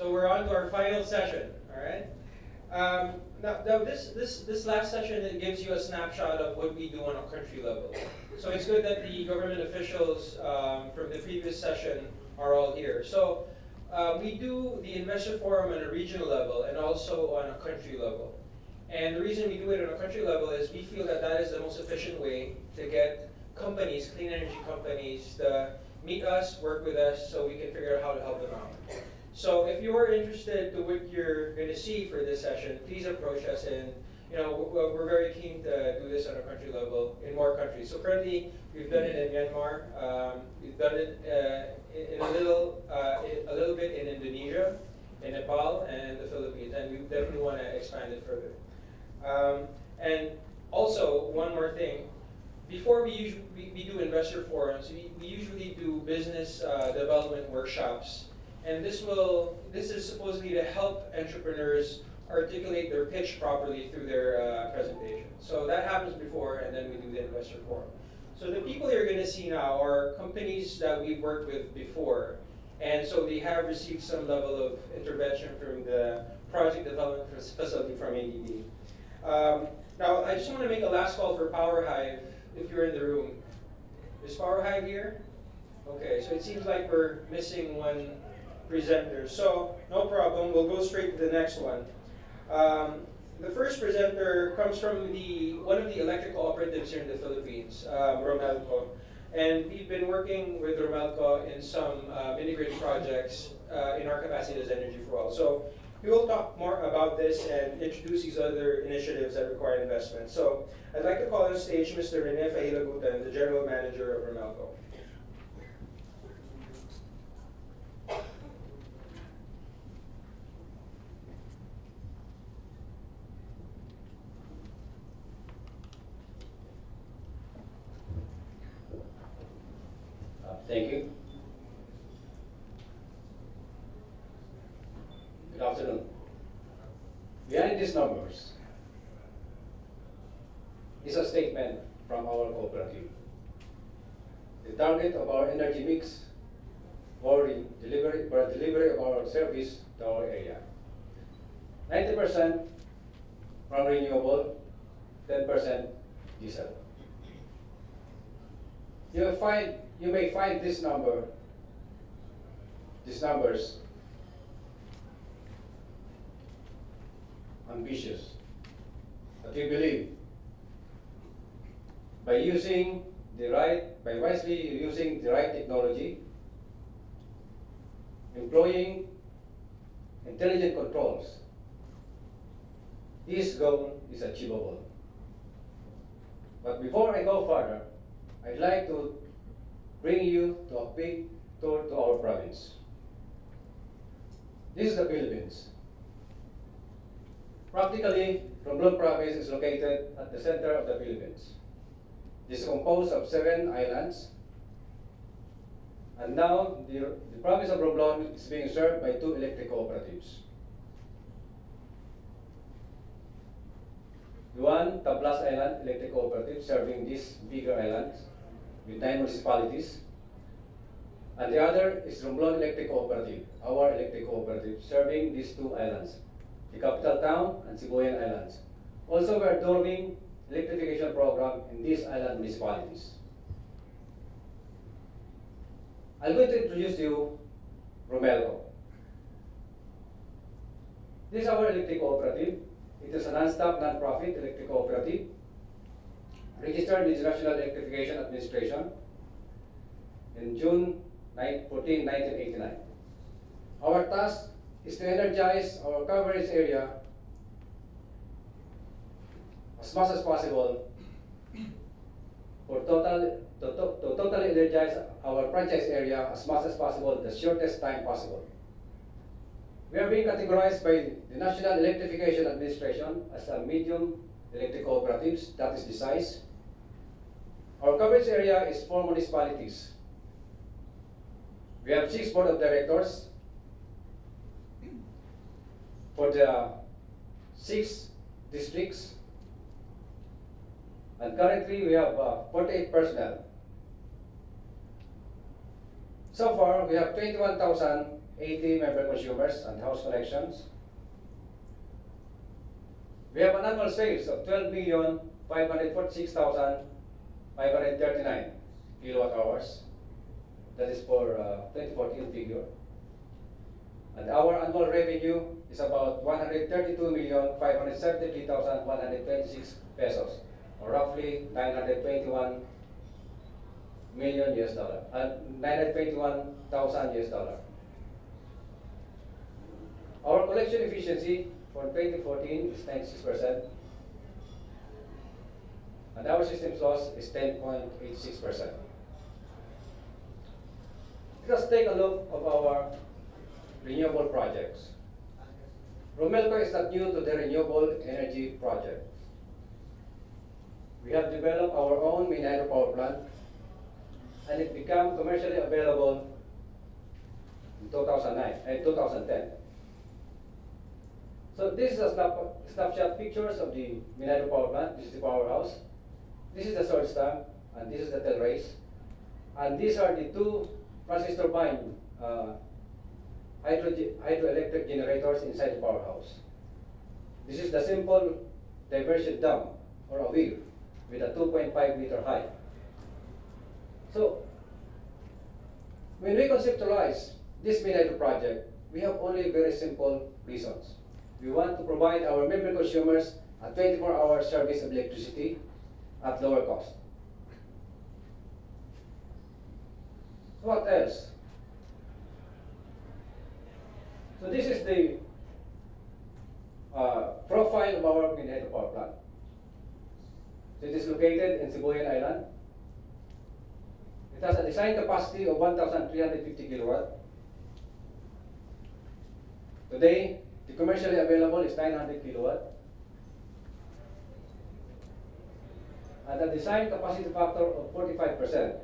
So we're on to our final session, all right? Now this last session, it gives you a snapshot of what we do on a country level. So it's good that the government officials from the previous session are all here. So we do the investor forum on a regional level and also on a country level. And the reason we do it on a country level is we feel that that is the most efficient way to get companies, clean energy companies, to meet us, work with us, so we can figure out how to help them out. So if you are interested to what you're going to see for this session, please approach us, and we're very keen to do this on a country level in more countries. So currently, we've done it in Myanmar, we've done it in a little bit in Indonesia, in Nepal, and the Philippines, and we definitely want to expand it further. And also, one more thing. Before we do investor forums, we usually do business development workshops. And this is supposedly to help entrepreneurs articulate their pitch properly through their presentation. So that happens before, and then we do the investor forum. So the people you're going to see now are companies that we've worked with before. And so they have received some level of intervention from the project development facility from ADB. Now, I just want to make a last call for Power Hive, if you're in the room. Is Power Hive here? Okay, so it seems like we're missing one presenter. So, no problem, we'll go straight to the next one. The first presenter comes from one of the electrical operatives here in the Philippines, Romelco. And we've been working with Romelco in some integrated projects in our capacity as SE4All. So we will talk more about this and introduce these other initiatives that require investment. So I'd like to call on stage Mr. Rene Fahilagutan, the General Manager of Romelco. Thank you. Good afternoon. Behind these numbers is a statement from our cooperative. The target of our energy mix for delivery of our service to our area. 90% from renewable, 10% diesel. You may find these numbers ambitious, but we believe by wisely using the right technology, employing intelligent controls, this goal is achievable. But before I go further, I'd like to bring you to a big tour to our province. This is the Philippines. Practically, Romblon province is located at the center of the Philippines. This is composed of 7 islands. And now, the province of Romblon is being served by 2 electric cooperatives. One, Tablas Island Electric Cooperative, serving these bigger islands with 9 municipalities. And the other is Romblon Electric Cooperative, our electric cooperative, serving these 2 islands, the capital town and Sibuyan Islands. Also, we are doing electrification program in these island municipalities. I'm going to introduce to you Romelco. This is our electric cooperative. It is a non-stop, non-profit electric cooperative, registered with the National Electrification Administration in June 14, 1989. Our task is to energize our coverage area as much as possible to totally energize our franchise area as much as possible in the shortest time possible. We are being categorized by the National Electrification Administration as a medium electric cooperatives, that is the size. Our coverage area is 4 municipalities. We have 6 board of directors for the 6 districts. And currently we have 48 personnel. So far, we have 21,080 member consumers and house connections. We have an annual sales of 12,546,539 kilowatt hours. That is for 2014 figure. And our annual revenue is about 132,573,126 pesos, or roughly 921 million US dollar, 921,000 US dollar. Our collection efficiency for 2014 is 96%, and our system's loss is 10.86%. Let's take a look of our renewable projects. Romelco is not new to the renewable energy project. We have developed our own mini hydropower plant, and it became commercially available in 2010. So this is a snapshot pictures of the mini hydropower plant. This is the powerhouse. This is the source tank, and this is the tail race. And these are the two process turbine hydroelectric generators inside the powerhouse. This is the simple diversion dam, or a wheel, with a 2.5 meter height. So, when we conceptualize this mini hydro project, we have only very simple reasons. We want to provide our member consumers a 24-hour service of electricity at lower cost. What else? So this is the profile of our mini hydro power plant. So it is located in Sibuyan Island. It has a design capacity of 1,350 kilowatt. Today, the commercially available is 900 kilowatt. And a design capacity factor of 45%.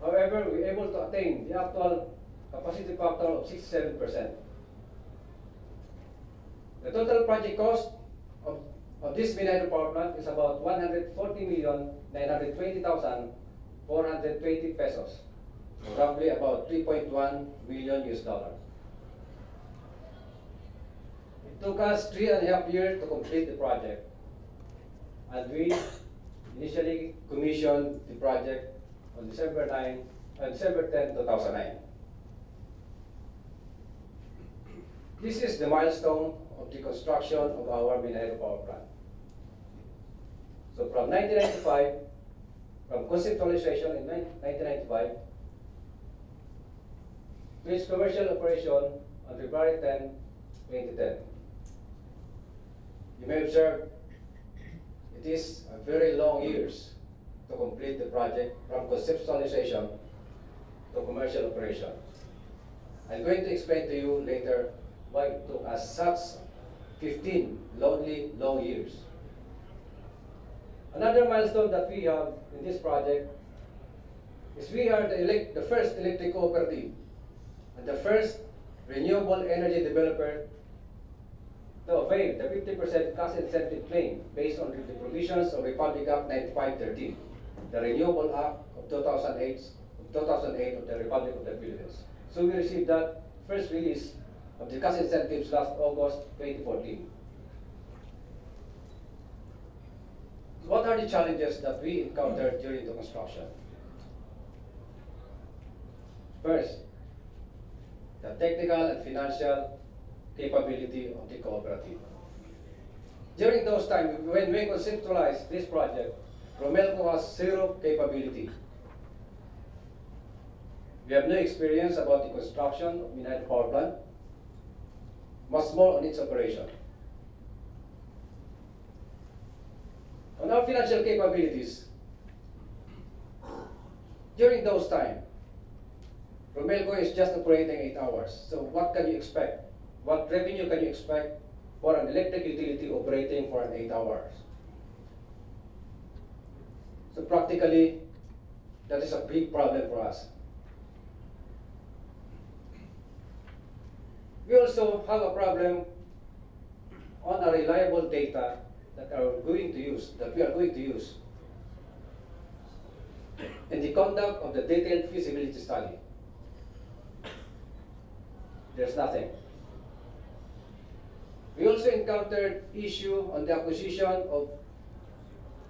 However, we are able to attain the actual capacity factor of 67%. The total project cost of this mini hydro power plant is about 140,920,420 pesos, roughly about 3.1 million US dollar. It took us 3.5 years to complete the project, and we initially commissioned the project on December 10, 2009. This is the milestone of the construction of our mini hydro power plant. So from 1995, from conceptualization in 1995 to its commercial operation on February 10, 2010. You may observe it is a very long years to complete the project from conceptualization to commercial operation. I'm going to explain to you later why it took us such 15 lonely, long years. Another milestone that we have in this project is we are the first electric cooperative and the first renewable energy developer to avail the 50% cost incentive claim based on the provisions of Republic Act 9513, the Renewable Act of 2008 of the Republic of the Philippines. So we received that first release of the cost incentives last August 2014. What are the challenges that we encountered during the construction? First, the technical and financial capability of the cooperative. During those times, when we conceptualized this project, Romelco has zero capability. We have no experience about the construction of mini hydro power plant, much more on its operation. On our financial capabilities, during those times, Romelco is just operating 8 hours. So what can you expect? What revenue can you expect for an electric utility operating for an 8 hours? So practically, that is a big problem for us. We also have a problem on a reliable data that we are going to use in the conduct of the detailed feasibility study. there's nothing. We also encountered issue on the acquisition of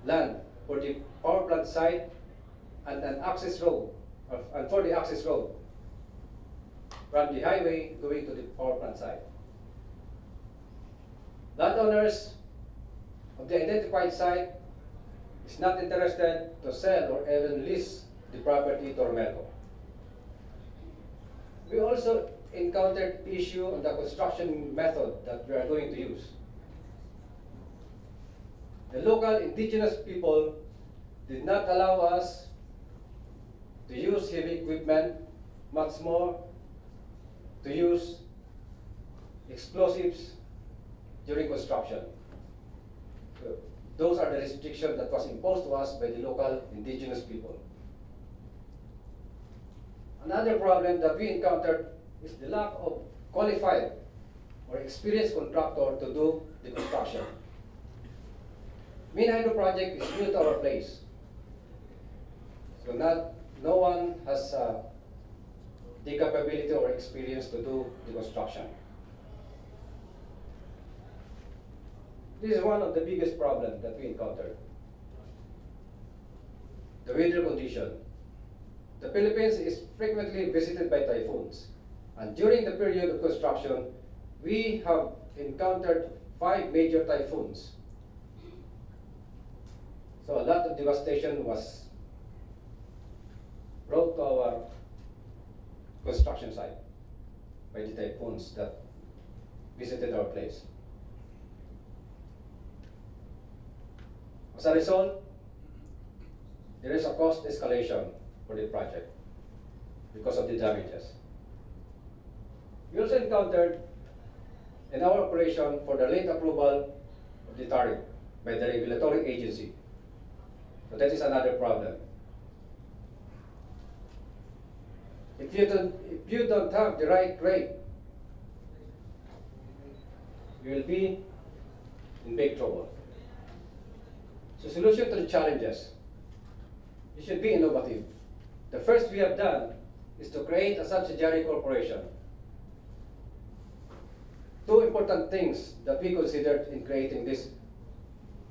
land for the power plant site and an access road, and for the access road from the highway going to the power plant site. Landowners of the identified site is not interested to sell or even lease the property to Romelco. We also encountered issue on the construction method that we are going to use. The local indigenous people did not allow us to use heavy equipment, much more to use explosives during construction. So those are the restrictions that was imposed to us by the local indigenous people. Another problem that we encountered is the lack of qualified or experienced contractor to do the construction. Main hydro project is new to our place. So no one has the capability or experience to do the construction. This is one of the biggest problems that we encountered. The weather condition. The Philippines is frequently visited by typhoons. And during the period of construction, we have encountered 5 major typhoons. So a lot of devastation was brought to our construction site by the typhoons that visited our place. As a result, there is a cost escalation for the project because of the damages. We also encountered in our operation for the late approval of the tariff by the regulatory agency. So that is another problem. If you don't have the right rate, you will be in big trouble. So solution to the challenges, you should be innovative. The first we have done is to create a subsidiary corporation. 2 important things that we considered in creating this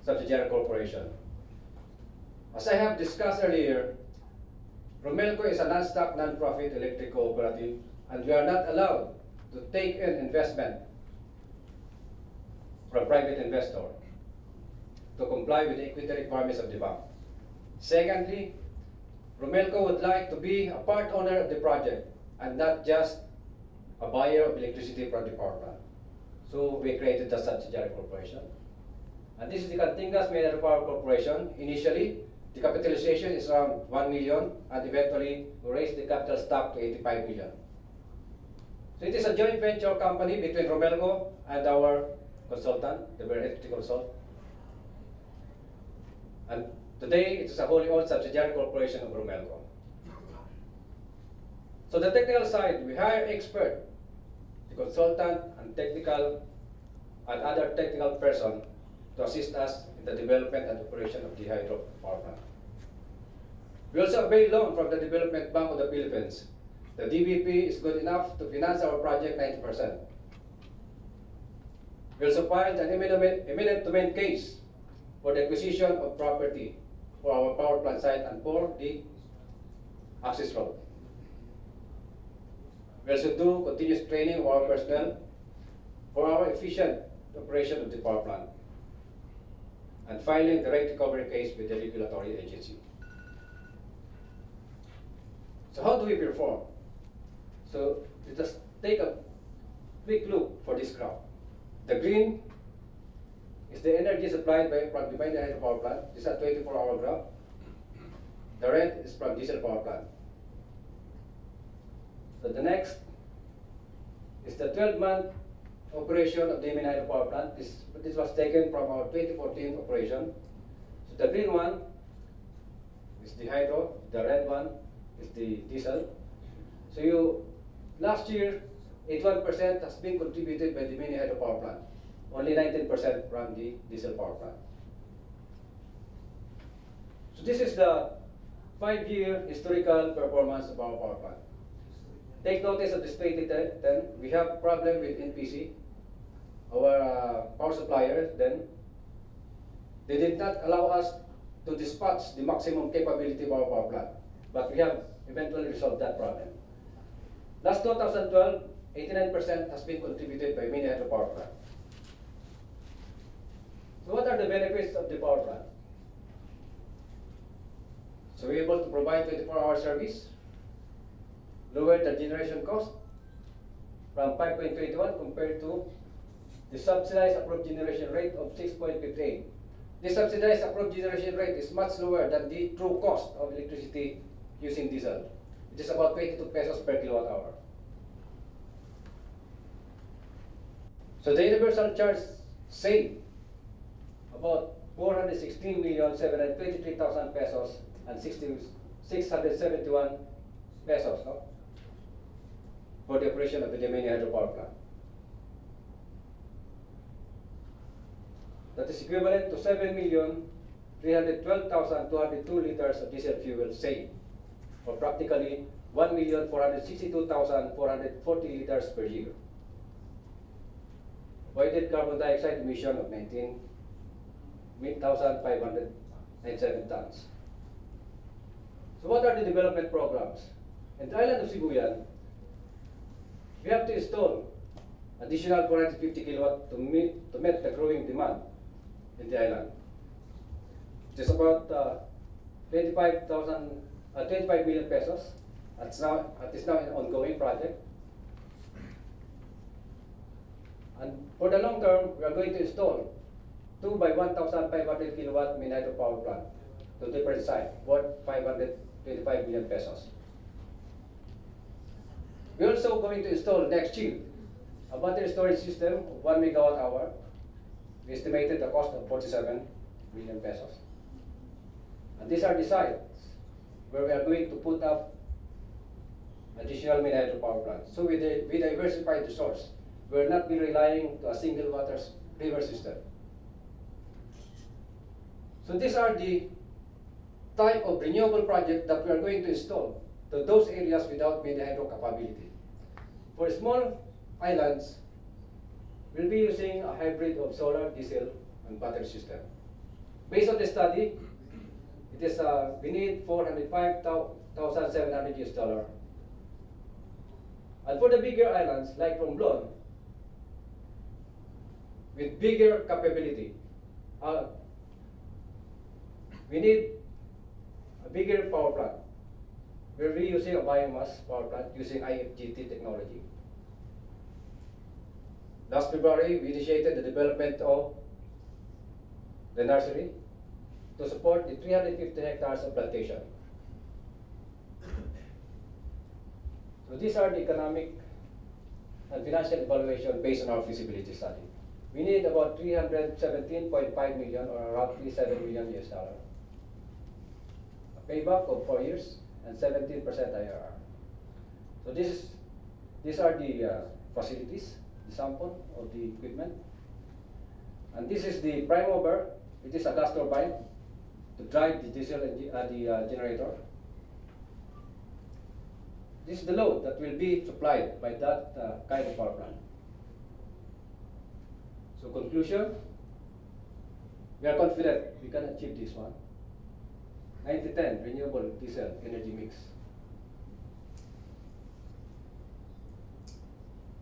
subsidiary corporation. As I have discussed earlier, Romelco is a non-stock, non-profit electric cooperative, and we are not allowed to take in investment from private investor to comply with the equity requirements of the bank. Secondly, Romelco would like to be a part owner of the project and not just a buyer of electricity from the power plant. So we created the subsidiary corporation. And this is the Cantingas Mineral Power Corporation. Initially, the capitalization is around 1 million, and eventually we raised the capital stock to 85 million. So it is a joint venture company between Romelco and our consultant, the Electric Consult. And today it is a wholly owned subsidiary corporation of Romelco. So the technical side, we hire expert, the consultant and technical and other technical person to assist us in the development and operation of the hydro power plant. We also avail loan from the Development Bank of the Philippines. The DBP is good enough to finance our project 90%. We also filed an eminent domain case for the acquisition of property for our power plant site and for the access road. We also do continuous training of our personnel for our efficient operation of the power plant, and filing the right recovery case with the regulatory agency. So how do we perform? So let us take a quick look for this graph. The green is the energy supplied from the Manila hydro power plant. This is a 24-hour graph. The red is from diesel power plant. So the next is the 12-month operation of the Manila hydro power plant. This was taken from our 2014 operation. So the green one is the hydro, the red one is the diesel. So last year, 81% has been contributed by the Manila hydro power plant. Only 19% from the diesel power plant. So this is the 5-year historical performance of our power plant. take notice of this 2010, we have problem with NPC, our power supplier then. They did not allow us to dispatch the maximum capability of our power plant, but we have eventually resolved that problem. Last 2012, 89% has been contributed by mini hydropower plant. So what are the benefits of the power plant? So we're able to provide 24-hour service, lower the generation cost from 5.21 compared to the subsidized approved generation rate of 6.58. The subsidized approved generation rate is much lower than the true cost of electricity using diesel. It is about 22 pesos per kilowatt hour. So the universal charge saved about 416,723,000 pesos and 671 pesos, no? For the operation of the mini hydropower plant. That is equivalent to 7,312,202 liters of diesel fuel saved, or practically 1,462,440 liters per year. Avoided carbon dioxide emission of 19,597 tons. So what are the development programs? In the island of Sibuyan, we have to install additional 450 kilowatt to meet the growing demand in the island. It is about 25 million pesos. It is now an ongoing project. And for the long term, we are going to install 2 by 1,500 kilowatt mini hydropower plant to different sites, worth 525 million pesos. We are also going to install next year a battery storage system of 1 megawatt hour. We estimated the cost of 47 million pesos. And these are the sites where we are going to put up additional mini hydropower plants. So we diversify the source. We will not be relying to a single river system. So these are the type of renewable project that we are going to install to those areas without mini hydro capability. For small islands, we'll be using a hybrid of solar, diesel, and battery system. Based on the study, it is we need $405,700 US. And for the bigger islands, like Romblon, with bigger capability, we need a bigger power plant. We're reusing a biomass power plant using IFGT technology. Last February, we initiated the development of the nursery to support the 350 hectares of plantation. So these are the economic and financial evaluation based on our feasibility study. We need about 317.5 million or roughly $7 million US. A payback of 4 years and 17% IRR. So these are the facilities, the sample of the equipment. And this is the prime mover. It is a gas turbine to drive the diesel generator. This is the load that will be supplied by that kind of power plant. So conclusion, we are confident we can achieve this one. 90-10 renewable diesel energy mix.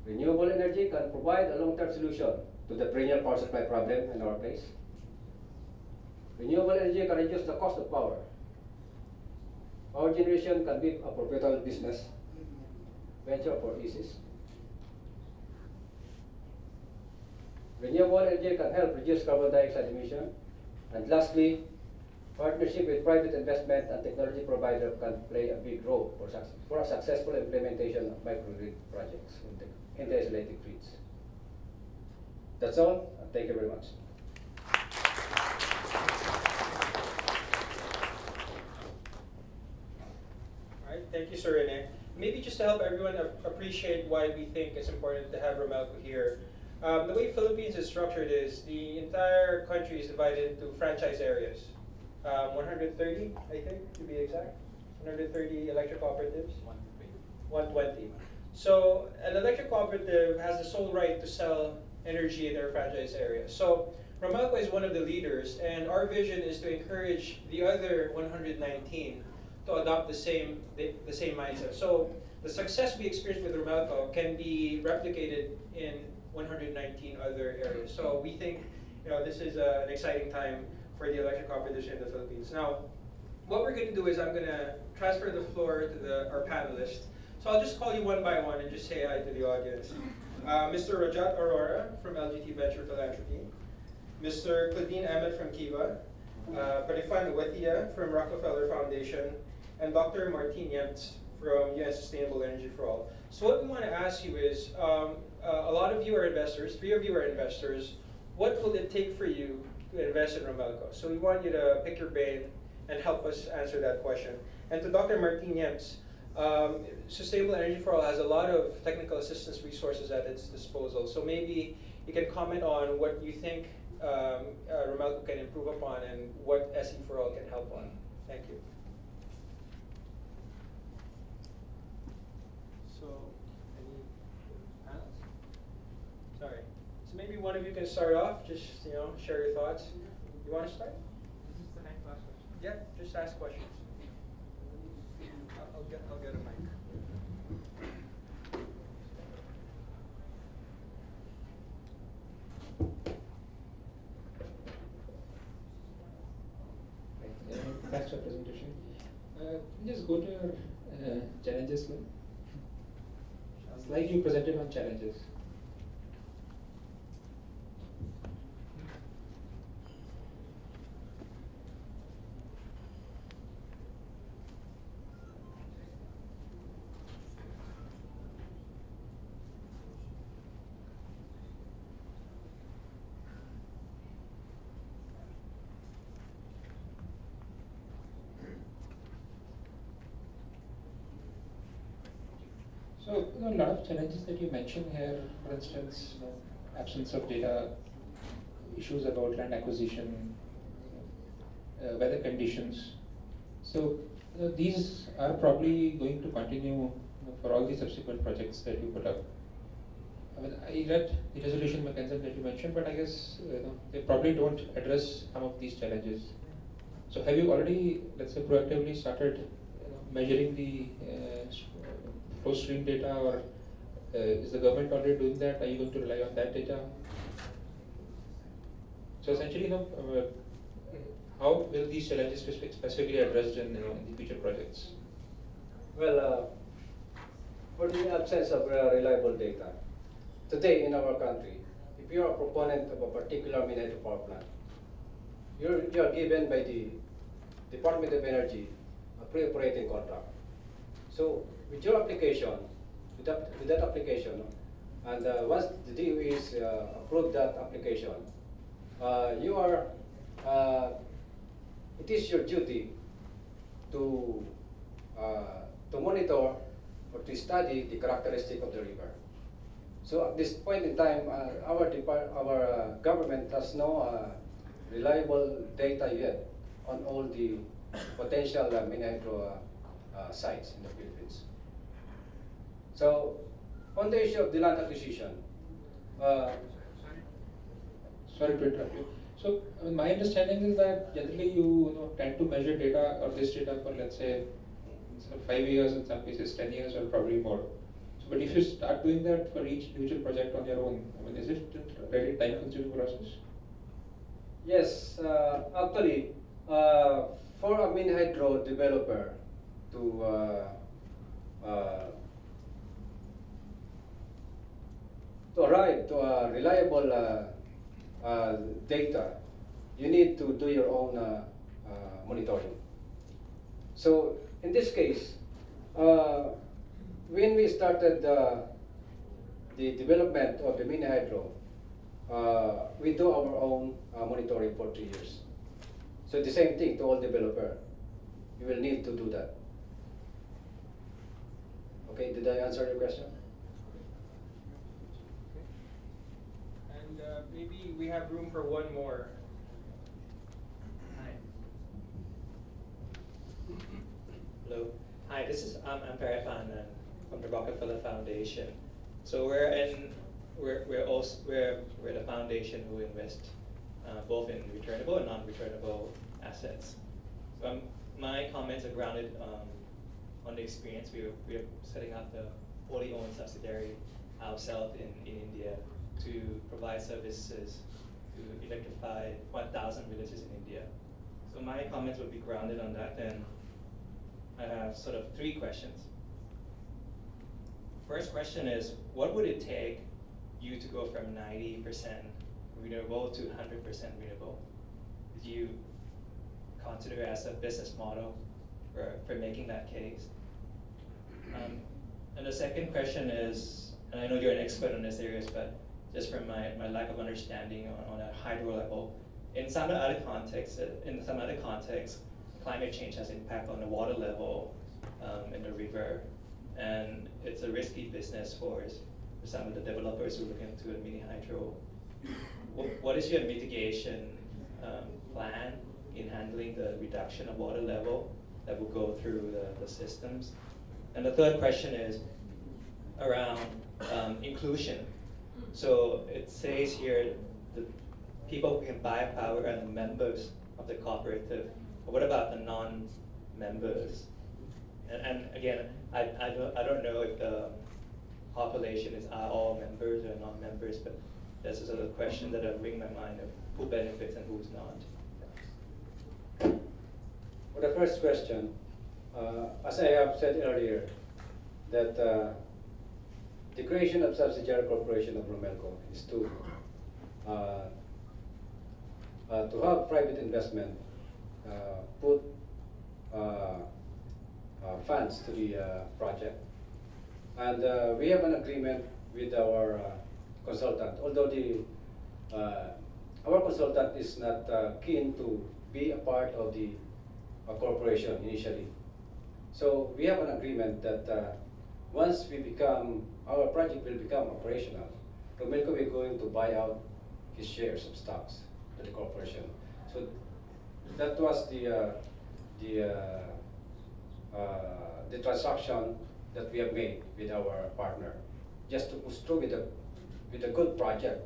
Renewable energy can provide a long-term solution to the perennial power supply problem in our place. Renewable energy can reduce the cost of power. Power generation can be a profitable business venture for ISIS. Renewable energy can help reduce carbon dioxide emission. And lastly, partnership with private investment and technology provider can play a big role for a successful implementation of microgrid projects in the isolated grids. That's all, and thank you very much. All right, thank you, Sir Rene. Maybe just to help everyone appreciate why we think it's important to have Romelco here. The way Philippines is structured is the entire country is divided into franchise areas. 130, I think, to be exact. 130 electric cooperatives. 120. So an electric cooperative has the sole right to sell energy in their franchise area. So Romelco is one of the leaders, and our vision is to encourage the other 119 to adopt the same mindset. So the success we experienced with Romelco can be replicated in 119 other areas. So we think this is an exciting time for the electric cooperatives in the Philippines. Now, what we're going to do is I'm going to transfer the floor to our panelists. So I'll just call you one by one and just say hi to the audience. Mr. Rajat Aurora from LGT Venture Philanthropy, Mr. Claudine Emmett from Kiva, Parifan Watia from Rockefeller Foundation, and Dr. Martin Yemtz from UN Sustainable Energy for All. So what we want to ask you is, a lot of you are investors, 3 of you are investors. What will it take for you to invest in Romelco? So we want you to pick your brain and help us answer that question. And to Dr. Martin Yemtz, Sustainable Energy for All has a lot of technical assistance resources at its disposal. So maybe you can comment on what you think Romelco can improve upon and what SE4All can help on. Thank you. So, any panels? Sorry. So maybe one of you can start off. Just share your thoughts. You want to start? This is the next last question. Yeah. Just ask questions. I'll get a mic. Thanks for the presentation. Just go to your challenges. Slide you presented on challenges. So, a lot of challenges that you mentioned here, for instance, absence of data, issues about land acquisition, weather conditions. So, these are probably going to continue for all the subsequent projects that you put up. I mean, I read the resolution mechanism that you mentioned, but I guess they probably don't address some of these challenges. So, have you already, let's say, proactively started measuring the flow stream data, or is the government already doing that? Are you going to rely on that data? So essentially, how will these challenges specifically addressed in the future projects? Well, for the absence of reliable data, today in our country, if you are a proponent of a particular mini power plant, you are given by the Department of Energy a pre-operating contract. So with your application, with that application, and once the DOE is approved that application, it is your duty to monitor or to study the characteristic of the river. So at this point in time, our government has no reliable data yet on all the potential mini hydro sites in the Philippines. So, on the issue of the land acquisition, sorry to interrupt you. So, my understanding is that generally you tend to measure data or this data for, let's say, 5 years, in some cases 10 years, or probably more. So, but if you start doing that for each individual project on your own, I mean, is it a very time-consuming process? yes, actually, for a mini hydro developer to arrive to a reliable data, you need to do your own monitoring. So in this case, when we started the development of the mini hydro, we do our own monitoring for 3 years. So the same thing to all developer. You will need to do that. Okay, did I answer your question? And maybe we have room for one more. Hi. Hello. Hi, this is I'm Parifan. from the Rockefeller Foundation. So we're the foundation who invest both in returnable and non-returnable assets. So my comments are grounded on the experience. We are setting up the wholly owned subsidiary ourselves in India to provide services to electrify 1,000 villages in India. So my comments will be grounded on that, and I have sort of 3 questions. First question is, what would it take you to go from 90% renewable to 100% renewable? Did you consider it as a business model for making that case? And the second question is, and I know you're an expert on this area, but just from my lack of understanding on a hydro level, in some other contexts, climate change has impact on the water level in the river, and it's a risky business for some of the developers who look into a mini hydro. What is your mitigation plan in handling the reduction of water level that will go through the systems? And the third question is around inclusion. So it says here the people who can buy power are the members of the cooperative. But what about the non-members? And again, I don't know if the population are all members or non-members, but there's a sort of question that will ring my mind of who benefits and who's not. For the first question, as I have said earlier, that the creation of subsidiary corporation of Romelco is to have private investment put funds to the project. And we have an agreement with our consultant, although our consultant is not keen to be a part of the corporation initially. So we have an agreement that once our project will become operational, Romelco will going to buy out his shares of stocks to the corporation. So that was the transaction that we have made with our partner, just to push through with a good project,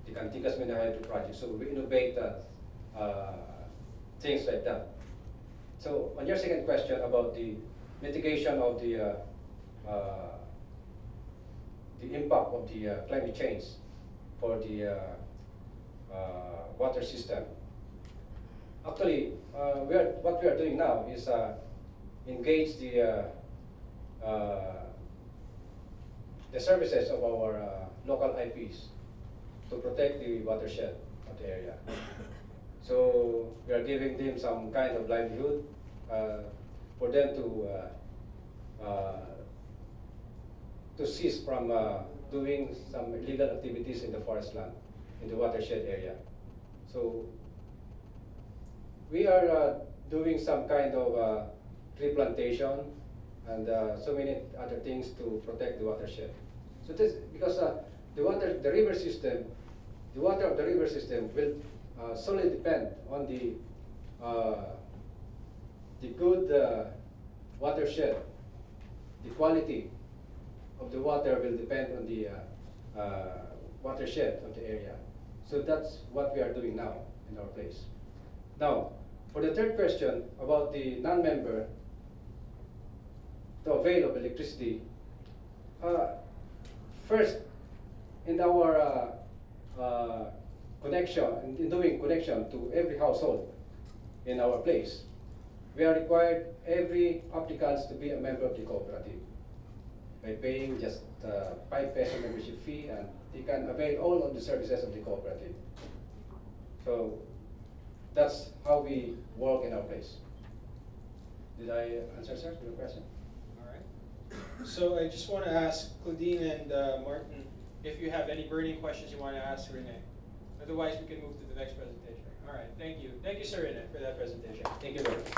the Canticas Mini Hydro project. So we innovate things like that. So on your second question about the mitigation of the impact of the climate change for the water system. Actually, what we are doing now is engage the services of our local IPs to protect the watershed of the area. So we are giving them some kind of livelihood for them to cease from doing some illegal activities in the forest land, in the watershed area. So we are doing some kind of tree plantation and so many other things to protect the watershed. So this, because the water of the river system will solely depend on the good watershed. The quality of the water will depend on the watershed of the area. So that's what we are doing now in our place. Now, for the third question about the non-member to avail of electricity, first, in our connection, in doing connection to every household in our place, we are required every applicants to be a member of the cooperative by paying just 5 peso membership fee, and they can avail all of the services of the cooperative. So that's how we work in our place. Did I answer, sir, your question? All right. So I just want to ask Claudine and Martin if you have any burning questions you want to ask Rene. Otherwise, we can move to the next presentation. All right, thank you. Thank you, Sir Rene, for that presentation. Thank you very much.